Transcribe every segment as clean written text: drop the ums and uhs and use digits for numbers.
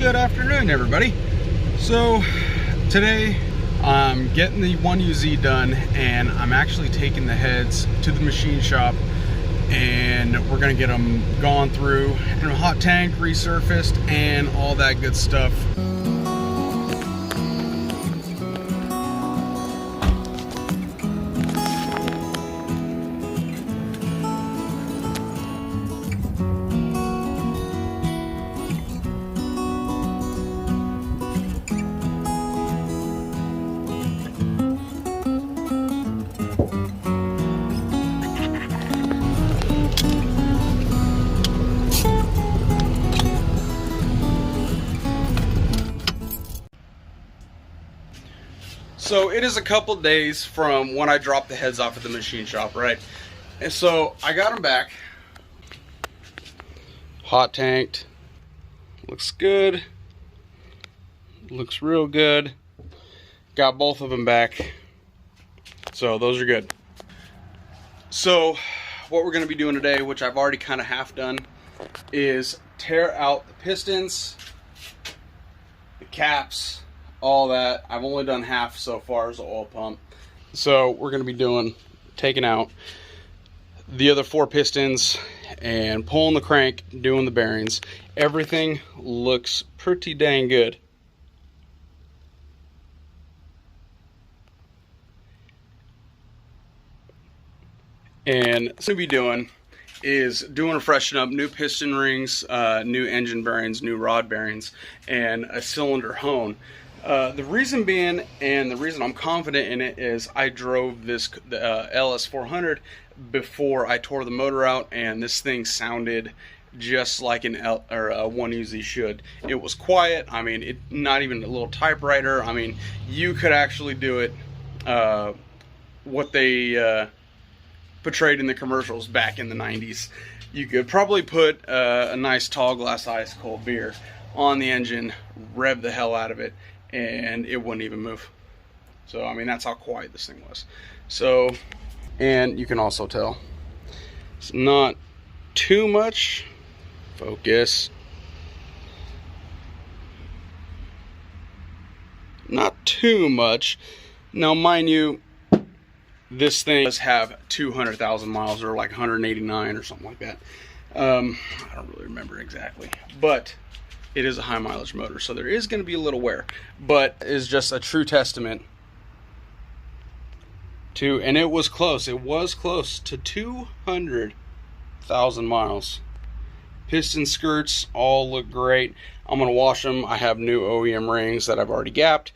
Good afternoon, everybody. So today I'm getting the 1UZ done, and I'm actually taking the heads to the machine shop, and we're gonna get them gone through and hot tank resurfaced and all that good stuff. So it is a couple days from when I dropped the heads off at the machine shop, right? And so I got them back, hot tanked, looks good, looks real good. Got both of them back, so those are good. So what we're going to be doing today, which I've already kind of half done, is tear out the pistons, the caps, all that. I've only done half so far as the oil pump. So we're going to be taking out the other 4 pistons and pulling the crank, doing the bearings. Everything looks pretty dang good. And what we'll be doing is doing a freshen up, new piston rings, new engine bearings, new rod bearings, and a cylinder hone. The reason being, and the reason I'm confident in it, is I drove this LS400 before I tore the motor out, and this thing sounded just like a 1UZ should. It was quiet. I mean, not even a little typewriter. I mean, you could actually do it what they portrayed in the commercials back in the 90s. You could probably put a nice tall glass ice cold beer on the engine, rev the hell out of it, and it wouldn't even move. So I mean, that's how quiet this thing was. So, and you can also tell it's not too much focus, not too much. Now mind you, this thing does have 200,000 miles, or like 189 or something like that. I don't really remember exactly, but it is a high mileage motor, so there is going to be a little wear, but is just a true testament to, and it was close to 200,000 miles. Piston skirts all look great. I'm going to wash them. I have new OEM rings that I've already gapped,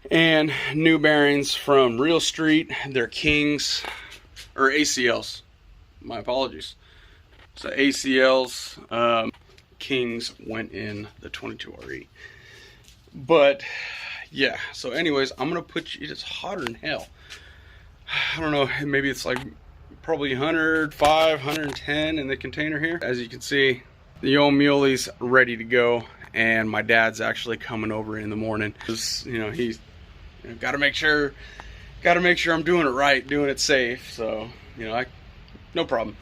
and new bearings from Real Street. They're Kings, or ACLs, my apologies. So ACLs, Kings went in the 22RE. But yeah, so anyways, I'm gonna put you, it's hotter than hell. I don't know, maybe it's like probably 105, 110 in the container here. As you can see, the old muley's ready to go, and my dad's actually coming over in the morning. You know, he's gotta make sure I'm doing it right, doing it safe. So, you know, no problem.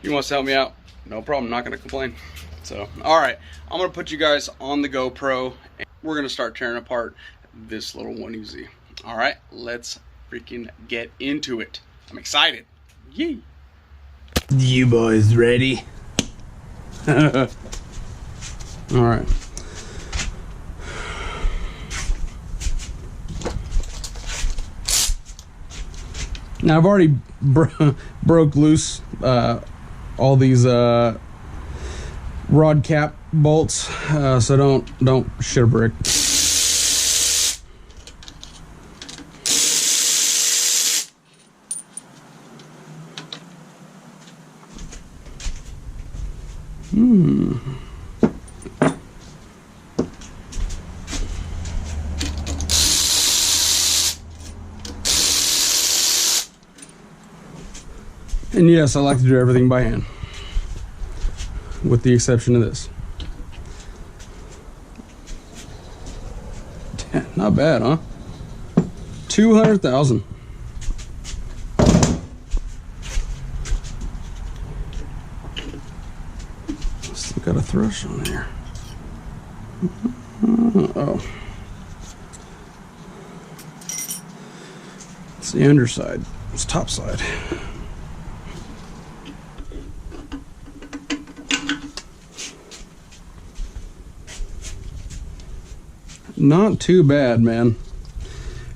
He wants to help me out, no problem, not gonna complain. So, all right, I'm gonna put you guys on the GoPro, and we're gonna start tearing apart this little 1UZ. All right, let's freaking get into it. I'm excited. Yee! You boys ready? All right. Now I've already broke loose all these rod cap bolts, so don't shit a brick. And yes, I like to do everything by hand, with the exception of this. Not bad, huh? 200,000. Still got a thrush on here. Oh. It's the underside. It's top side. Not too bad, man.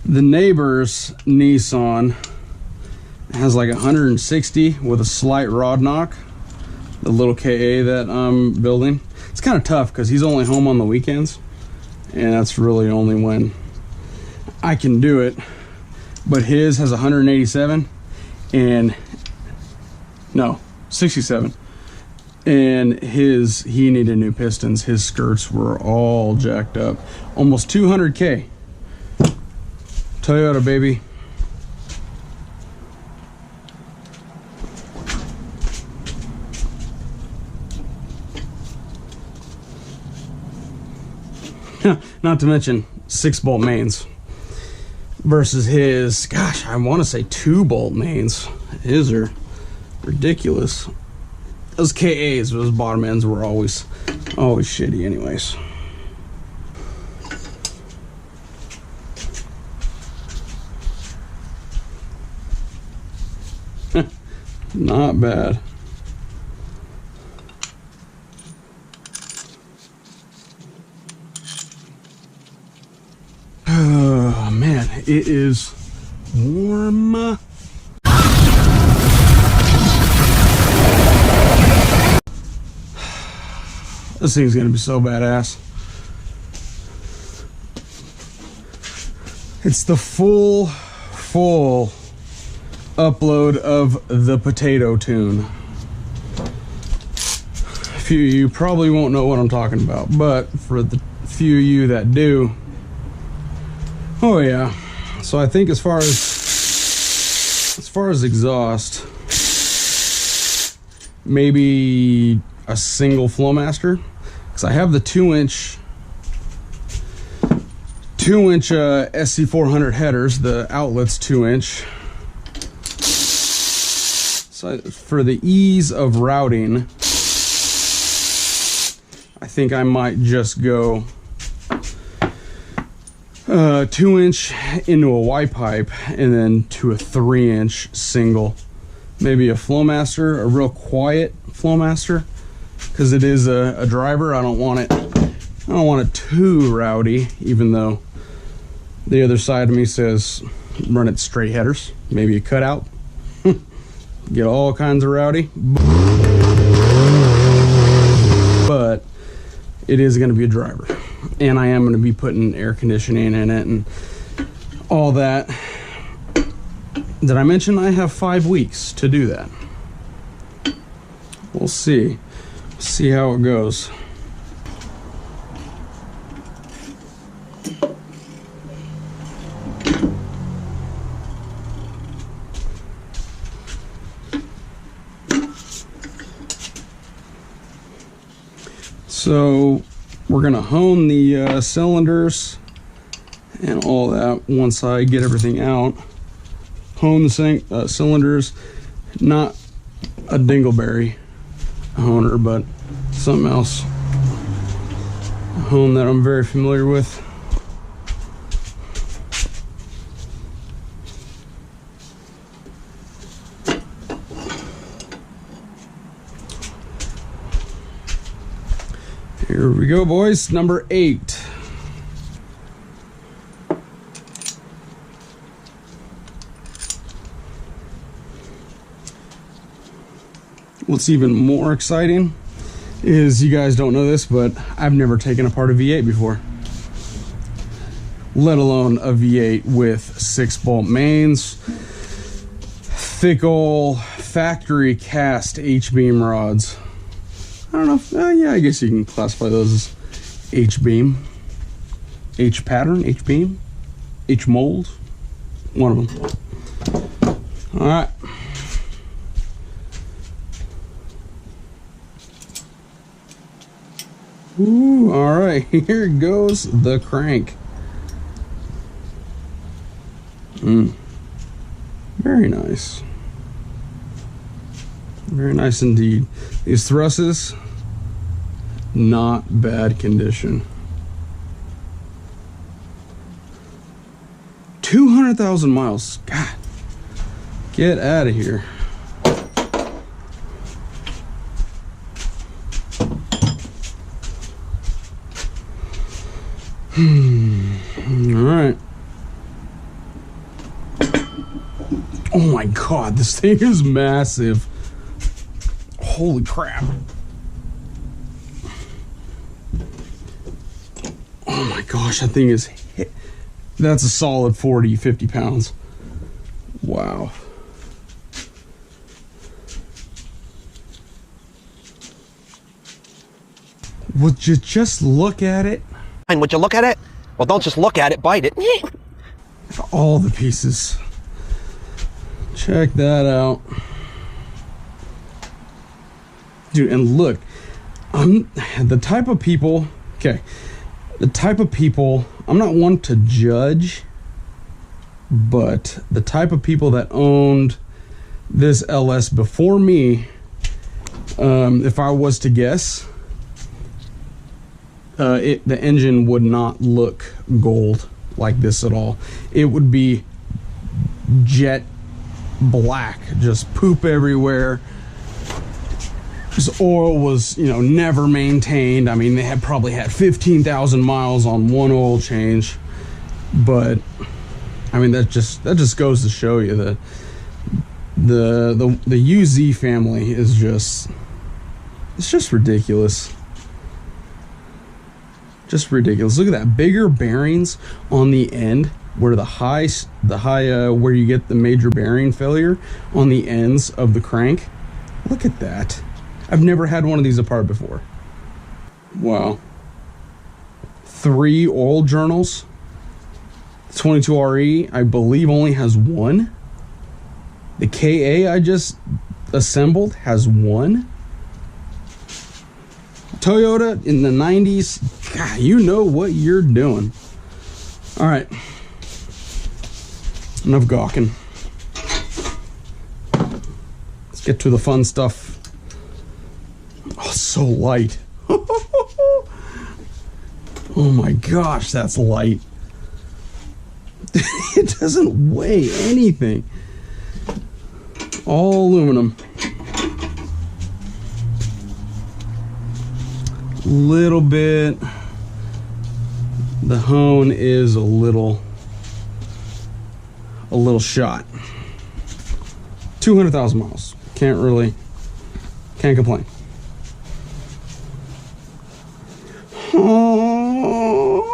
The neighbor's Nissan has like 160 with a slight rod knock. The little KA that I'm building. It's kind of tough because he's only home on the weekends, and that's really only when I can do it. But his has 187 and no, 67. And he needed new pistons. His skirts were all jacked up. Almost 200K. Toyota, baby. Not to mention 6-bolt mains versus his, gosh, I want to say 2-bolt mains. His are ridiculous. Those KAs, those bottom ends were always shitty anyways. Not bad. Oh man, it is warm. This thing's gonna be so badass. It's the full upload of the potato tune. A few of you probably won't know what I'm talking about, but for the few of you that do, oh yeah. So I think as far as exhaust, maybe a single Flowmaster, because I have the 2-inch SC400 headers, the outlet's 2-inch. So for the ease of routing, I think I might just go 2-inch into a Y pipe and then to a 3-inch single. Maybe a Flowmaster, a real quiet Flowmaster, because it is a driver. I don't want it too rowdy, even though the other side of me says run it straight headers, maybe a cutout. Get all kinds of rowdy, but it is going to be a driver, and I am going to be putting air conditioning in it and all that. Did I mention I have 5 weeks to do that? We'll see how it goes. So we're gonna hone the cylinders and all that once I get everything out. Hone the cylinders, not a dingleberry honer, but something else. A hone that I'm very familiar with. Here we go, boys. Number 8. What's even more exciting is, you guys don't know this, but I've never taken apart a V8 before. Let alone a V8 with 6-bolt mains, thick ol' factory cast H-beam rods. I don't know if, yeah, I guess you can classify those as H-beam, H-pattern, H-beam, H-mold, one of them. All right. Ooh, all right, here goes the crank. Very nice. Very nice indeed. These thrusses, not bad condition. 200,000 miles. God, get out of here. All right. Oh my God, this thing is massive. Holy crap. Oh my gosh, that thing is, that's a solid 40, 50 pounds. Wow. Would you just look at it? And would you look at it? Well, don't just look at it, bite it. All the pieces. Check that out. Dude, and look, I'm the type of people, okay, I'm not one to judge, but the type of people that owned this LS before me, if I was to guess, the engine would not look gold like this at all. It would be jet black, just poop everywhere. This oil was, you know, never maintained. I mean, they had probably had 15,000 miles on one oil change, but I mean, that just goes to show you that the UZ family is just, it's just ridiculous. Just ridiculous. Look at that, bigger bearings on the end where the high where you get the major bearing failure on the ends of the crank. Look at that. I've never had one of these apart before. Wow. 3 oil journals. 22RE, I believe, only has 1. The KA I just assembled has 1. Toyota in the 90s, God, you know what you're doing. All right. Enough gawking. Let's get to the fun stuff. Oh, so light. Oh my gosh, that's light. It doesn't weigh anything. All aluminum. Little bit. The hone is a little shot. 200,000 miles. Can't complain. Oh,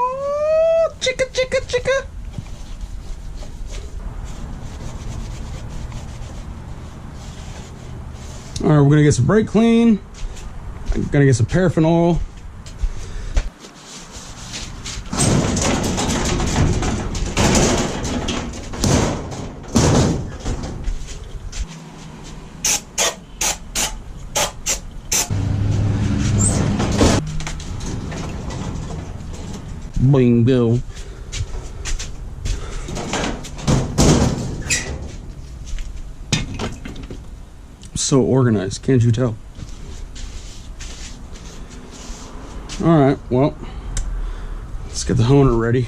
chicka, chicka, chicka. All right, we're gonna get some brake clean. I'm gonna get some paraffin oil. Bingo. So organized, can't you tell? All right, well, let's get the honer ready.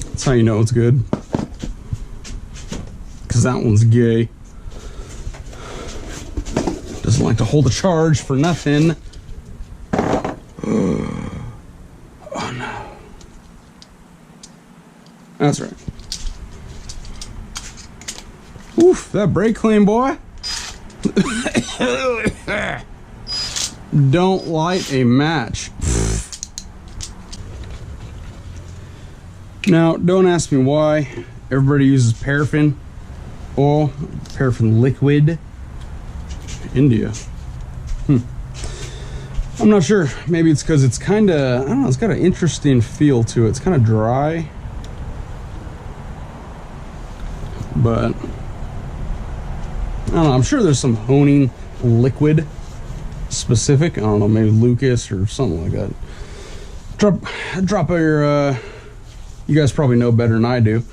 That's how you know it's good. Because that one's gay. Doesn't like to hold a charge for nothing. Oh no. That's right. Oof, that brake clean, boy. Don't light a match. Now, don't ask me why everybody uses paraffin oil, paraffin liquid. India. I'm not sure. Maybe it's because it's kind of, I don't know, it's got an interesting feel to it. It's kind of dry. But, I don't know. I'm sure there's some honing liquid specific. I don't know, maybe Lucas or something like that. Drop your, you guys probably know better than I do.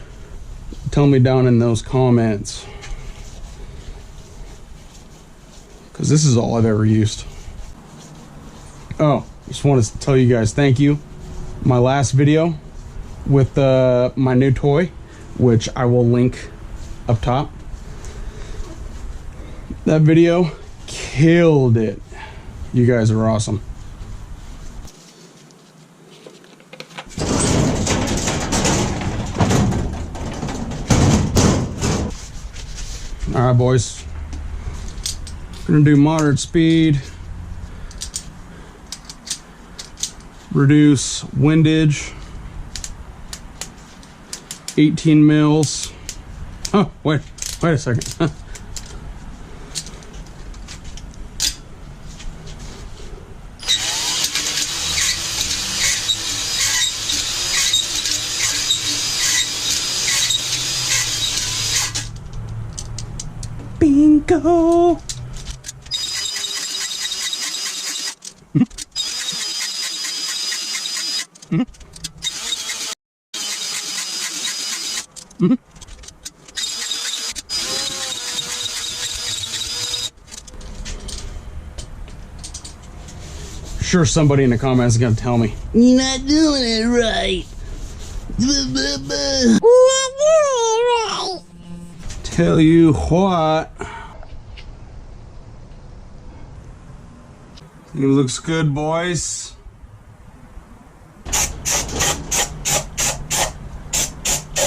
tell me down in those comments, because this is all I've ever used. Oh, just wanted to tell you guys thank you. My last video with my new toy, which I will link up top. That video killed it. You guys are awesome. All right, boys. Gonna do moderate speed. Reduce windage. 18 mils. Oh, wait a second. Bingo! Sure, somebody in the comments is gonna tell me You're not doing it right. Tell you what, it looks good, boys.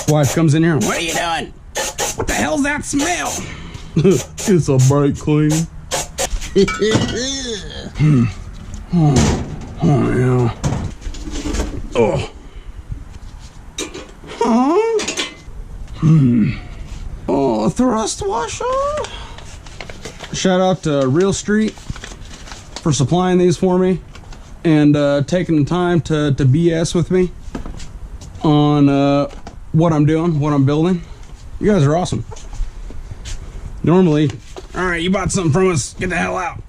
Wife comes in here. What are you doing? What the hell's that smell? It's a brake clean. Oh yeah. Oh. Oh, thrust washer. Shout out to Real Street for supplying these for me and taking the time to BS with me on what I'm doing, what I'm building. You guys are awesome. Normally, all right, you bought something from us, get the hell out.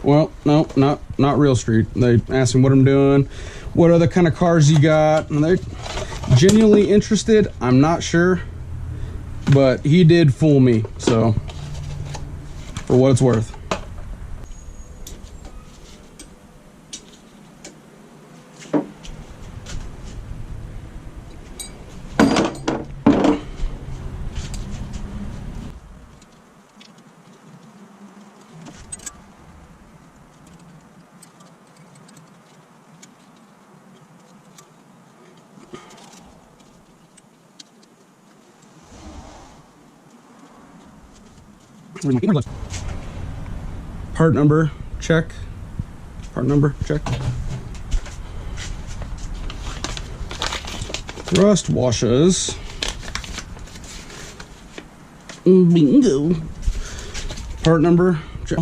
Well, no, not Real Street. They asked me what I'm doing, what other kind of cars you got, and they're genuinely interested. I'm not sure, but he did fool me, so for what it's worth. Part number, check. Part number, check. Rust washes. Bingo. Part number, check.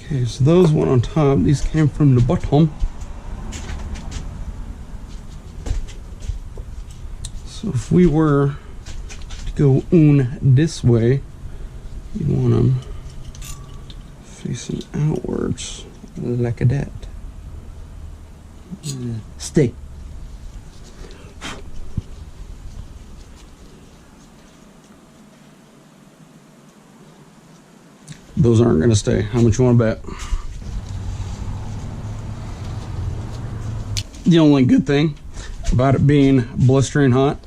Okay, so those went on top. These came from the bottom. So if we were to go on this way, you want them facing outwards like that. Stay. Those aren't going to stay. How much you want to bet? The only good thing about it being blistering hot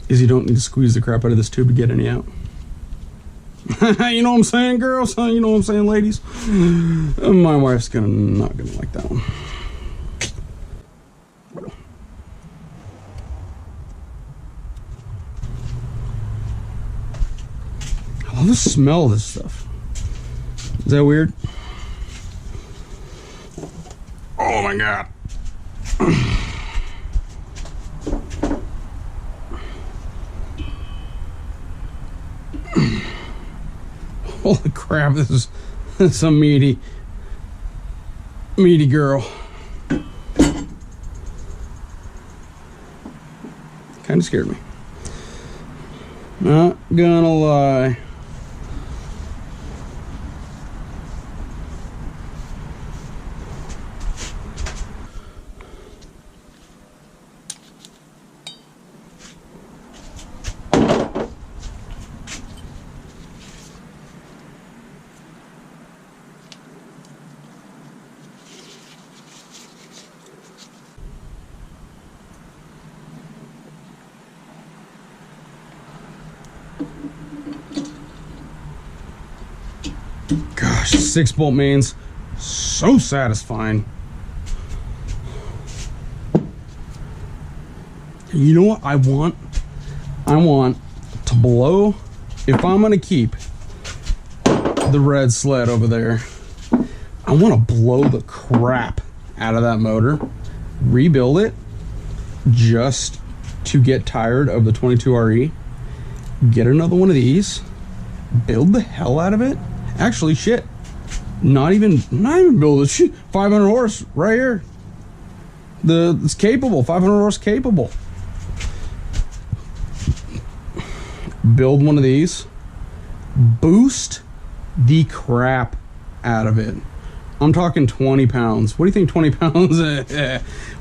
is you don't need to squeeze the crap out of this tube to get any out. You know what I'm saying, girls? You know what I'm saying, ladies? My wife's not gonna like that one. I love the smell of this stuff. Is that weird? Oh my god. Holy crap, this is some meaty girl. Kind of scared me. Not gonna lie. Gosh, 6-bolt mains, so satisfying. You know what I want? I want to blow, if I'm gonna keep the red sled over there, I want to blow the crap out of that motor, rebuild it just to get tired of the 22RE, get another one of these, build the hell out of it. Actually, shit, not even build it. Shit, 500 horse right here. It's capable, 500 horse capable. Build one of these, boost the crap out of it. I'm talking 20 pounds. What do you think 20 pounds?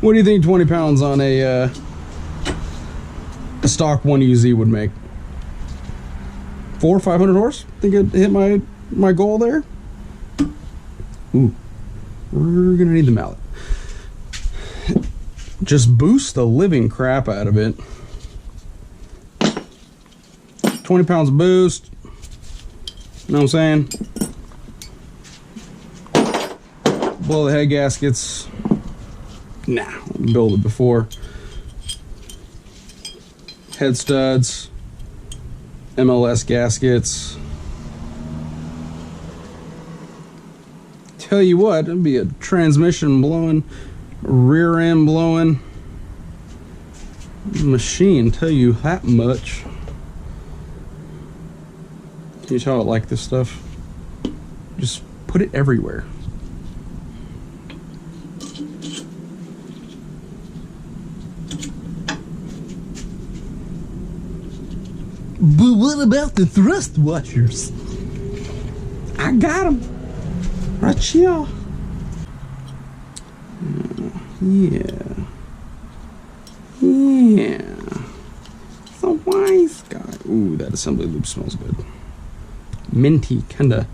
What do you think 20 pounds on a stock 1UZ would make? 400 or 500 horse? Think it hit my goal there? Ooh, we're gonna need the mallet. Just boost the living crap out of it. 20 pounds of boost. You know what I'm saying? Blow the head gaskets. Nah, build it before. Head studs. MLS gaskets. Tell you what, it'd be a transmission blowing, rear end blowing machine, tell you that much. Can you tell I like this stuff? Just put it everywhere. But what about the thrust washers? I got them right here. Yeah. The wise guy. Ooh, that assembly loop smells good. Minty, kinda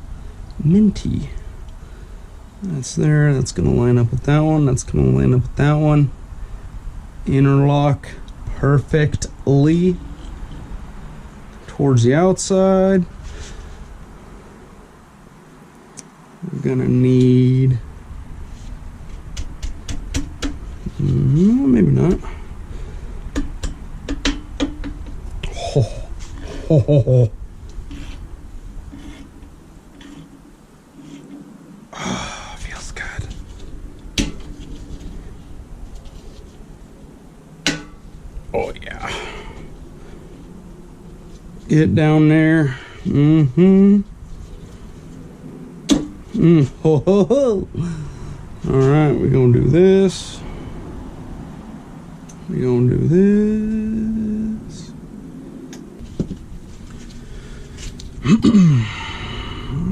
minty. That's there. That's gonna line up with that one. That's gonna line up with that one. Interlock perfectly towards the outside. We're gonna need, maybe not. Oh, feels good. Oh yeah. Get down there. Ho ho ho. All right, we're gonna do this. We're gonna do this.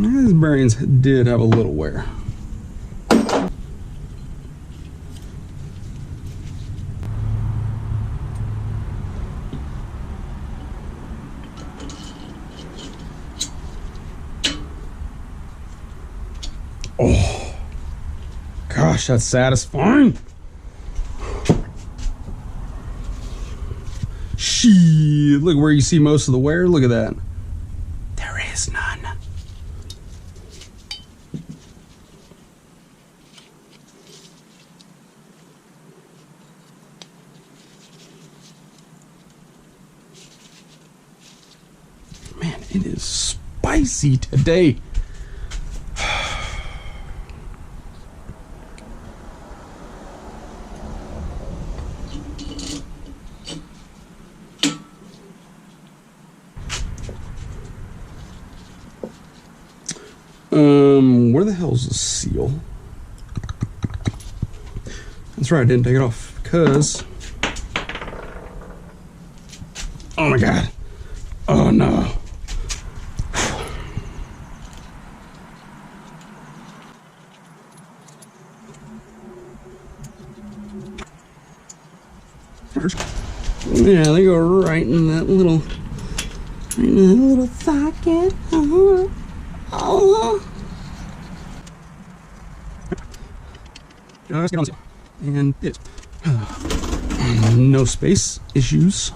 These bearings did have a little wear. Oh, gosh, that's satisfying. Shit, look where you see most of the wear. Look at that. There is none. Man, it is spicy today. Where the hell's the seal? That's right, I didn't take it off because, oh my god, oh no. Yeah, they go right in that little socket. Just get on the seal. And it. No space issues.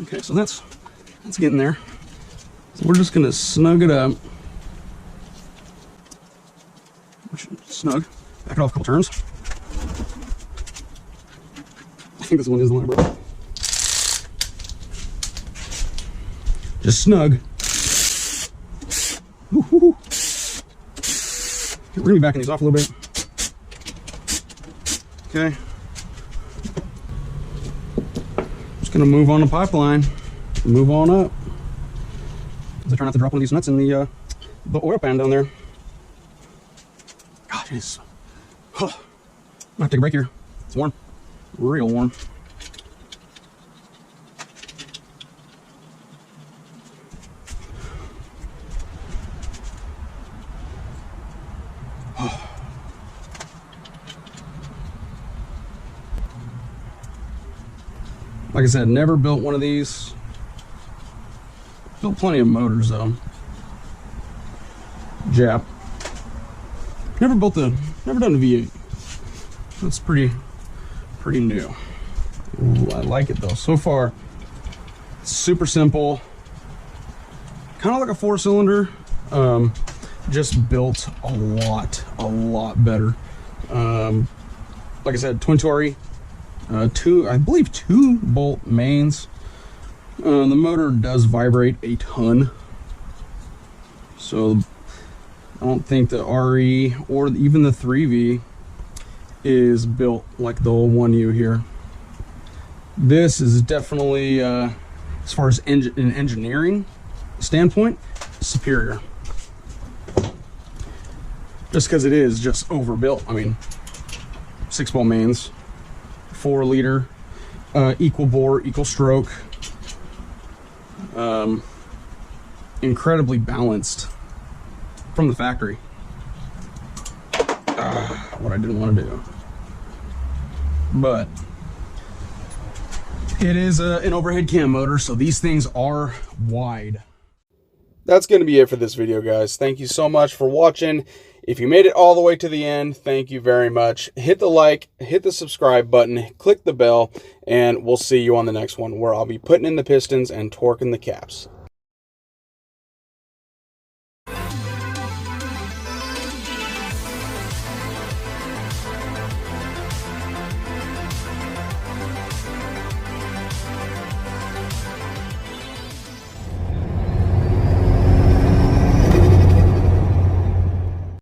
Okay, so that's getting there. So we're just gonna snug it up. Snug. Back it off a couple turns. I think this one is the line, bro. Just snug. Ooh. We're gonna be backing these off a little bit. Okay. Just gonna move on the pipeline. Move on up. As I try not to drop one of these nuts in the oil pan down there. God, it is. I'm gonna have to take a break here. It's warm. Real warm. Like I said, never built one of these. Built plenty of motors though. Jap. Never done a V8. That's pretty new. Ooh, I like it though. So far, super simple. Kind of like a 4-cylinder. Just built a lot better. Like I said, twin tori. I believe 2 bolt mains. The motor does vibrate a ton, so I don't think the RE or even the 3V is built like the old 1U here. This is definitely, as far as an engineering standpoint, superior. Just because it is just overbuilt. I mean, 6-bolt mains. 4-liter, equal bore, equal stroke, incredibly balanced from the factory. What I didn't want to do, but it is an overhead cam motor, so these things are wide. That's going to be it for this video, guys. Thank you so much for watching. If you made it all the way to the end, thank you very much. Hit the like, hit the subscribe button, click the bell, and we'll see you on the next one where I'll be putting in the pistons and torquing the caps.